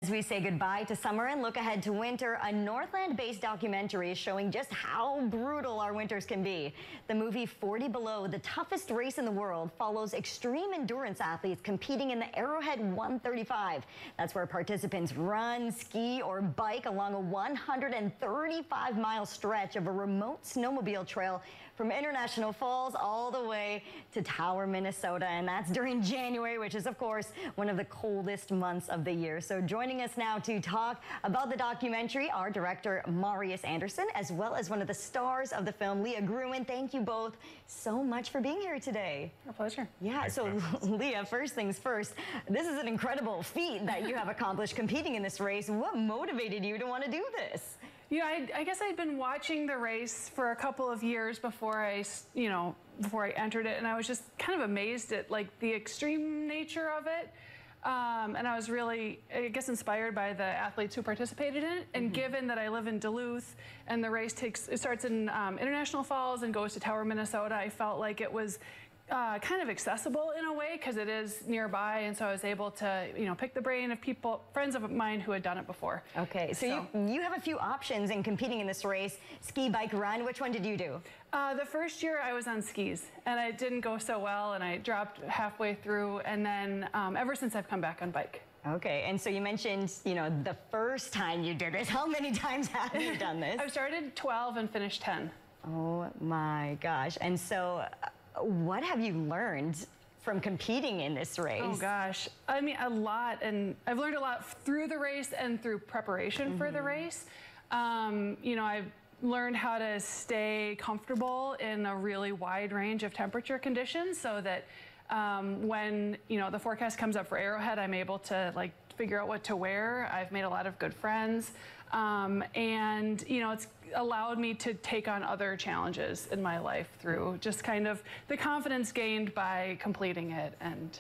As we say goodbye to summer and look ahead to winter, a Northland-based documentary is showing just how brutal our winters can be. The movie 40 Below, the toughest race in the world, follows extreme endurance athletes competing in the Arrowhead 135. That's where participants run, ski, or bike along a 135-mile stretch of a remote snowmobile trail from International Falls all the way to Tower, Minnesota. And that's during January, which is, of course, one of the coldest months of the year. So joining us now to talk about the documentary, our director, Marius Anderson, as well as one of the stars of the film, Leah Gruen. Thank you both so much for being here today. Our pleasure. Yeah, so Leah, first things first, this is an incredible feat that you have accomplished competing in this race. What motivated you to want to do this? You know, I guess I'd been watching the race for a couple of years before I entered it, and I was just kind of amazed at like the extreme nature of it. And I was really, I guess, inspired by the athletes who participated in it. And given that I live in Duluth and the race starts in International Falls and goes to Tower, Minnesota, I felt like it was kind of accessible in a way because it is nearby, and so I was able to, pick the brain of friends of mine who had done it before. Okay, so you have a few options in competing in this race: ski, bike, run. Which one did you do? The first year I was on skis, and it didn't go so well, and I dropped halfway through, and then ever since I've come back on bike. Okay, and so you mentioned, the first time you did this. How many times have you done this? I've started 12 and finished 10. Oh my gosh, and so what have you learned from competing in this race? Oh gosh, I mean, a lot, and I've learned a lot through the race and through preparation for the race. I've learned how to stay comfortable in a really wide range of temperature conditions so that when, the forecast comes up for Arrowhead, I'm able to figure out what to wear. I've made a lot of good friends. And it's allowed me to take on other challenges in my life through just kind of the confidence gained by completing it and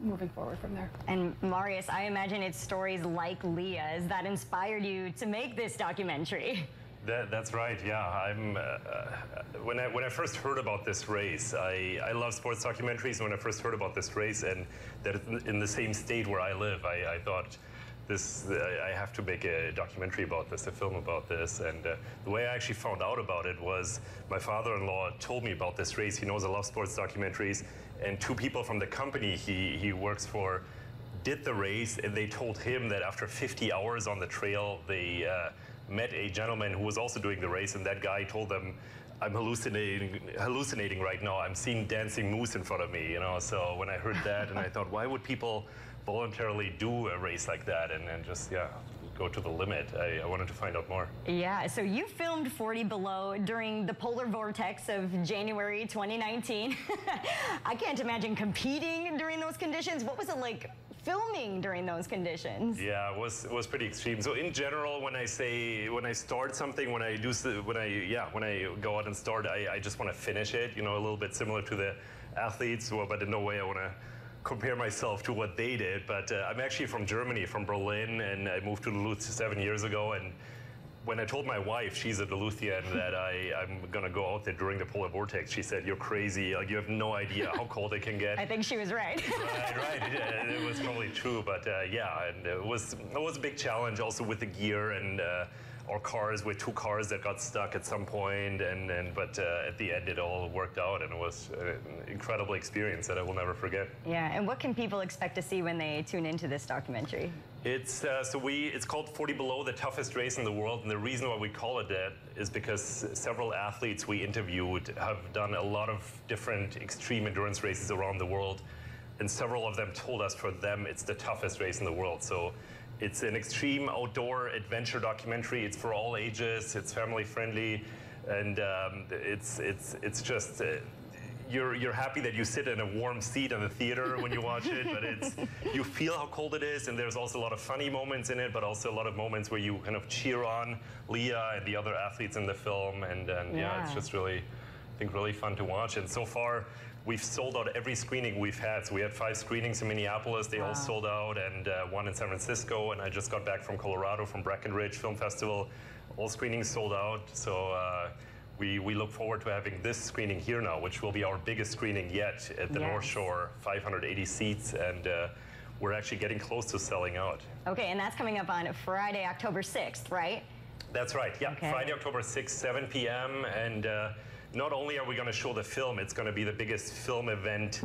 moving forward from there. And Marius, I imagine it's stories like Leah's that inspired you to make this documentary. That's right, yeah. When I first heard about this race, I love sports documentaries. When I first heard about this race and that it's in the same state where I live, I thought, I have to make a documentary about this, a film about this. And the way I actually found out about it was my father-in-law told me about this race. He knows I love sports documentaries, and two people from the company he works for did the race, and they told him that after 50 hours on the trail, they met a gentleman who was also doing the race, and that guy told them, I'm hallucinating right now. I'm seeing dancing moose in front of me, So when I heard that, and I thought, why would people voluntarily do a race like that and just, go to the limit? I wanted to find out more. Yeah, so you filmed 40 Below during the polar vortex of January 2019. I can't imagine competing during those conditions. What was it like filming during those conditions? Yeah, it was pretty extreme. So in general, when I start something, when I go out and start, I just want to finish it, a little bit similar to the athletes, but in no way I want to compare myself to what they did. But I'm actually from Germany, from Berlin, and I moved to Duluth 7 years ago. And when I told my wife, she's a Duluthian, that I'm gonna go out there during the polar vortex, she said, "You're crazy. You have no idea how cold it can get." I think she was right. Right. It was probably true, but and it was a big challenge also with the gear and our cars, with two cars that got stuck at some point, but at the end it all worked out, and it was an incredible experience that I will never forget. Yeah, and what can people expect to see when they tune into this documentary? It's called 40 Below, the toughest race in the world, and the reason why we call it that is because several athletes we interviewed have done a lot of different extreme endurance races around the world, and several of them told us for them it's the toughest race in the world. So it's an extreme outdoor adventure documentary. It's for all ages. It's family friendly, and it's just you're happy that you sit in a warm seat in the theater when you watch it. But you feel how cold it is, and there's also a lot of funny moments in it, but also a lot of moments where you kind of cheer on Leah and the other athletes in the film, and it's just really, I think, really fun to watch. And so far, we've sold out every screening we've had. So we had 5 screenings in Minneapolis. They all sold out, and 1 in San Francisco. And I just got back from Colorado, from Breckenridge Film Festival. All screenings sold out. So we look forward to having this screening here now, which will be our biggest screening yet at the North Shore, 580 seats. And we're actually getting close to selling out. Okay, and that's coming up on Friday, October 6th, right? That's right, yeah. Okay. Friday, October 6th, 7 p.m. And not only are we going to show the film, it's going to be the biggest film event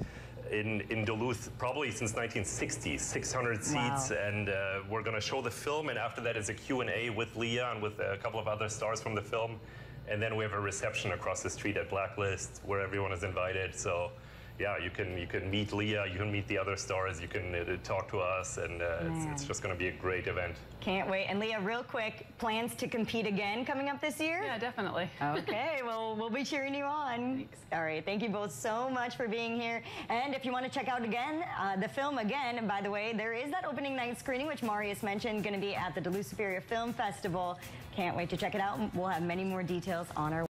in Duluth, probably since 1960, 600 seats. Wow. And we're going to show the film, and after that is a Q&A with Leah and with a couple of other stars from the film. And then we have a reception across the street at Blacklist where everyone is invited. So yeah, you can meet Leah, you can meet the other stars, you can talk to us, and it's just going to be a great event. Can't wait. And Leah, real quick, plans to compete again coming up this year? Yeah, definitely. Okay, well, we'll be cheering you on. Thanks. All right, thank you both so much for being here. And if you want to check out again, the film again, and by the way, there is that opening night screening, which Marius mentioned, going to be at the Duluth-Superior Film Festival. Can't wait to check it out. We'll have many more details on our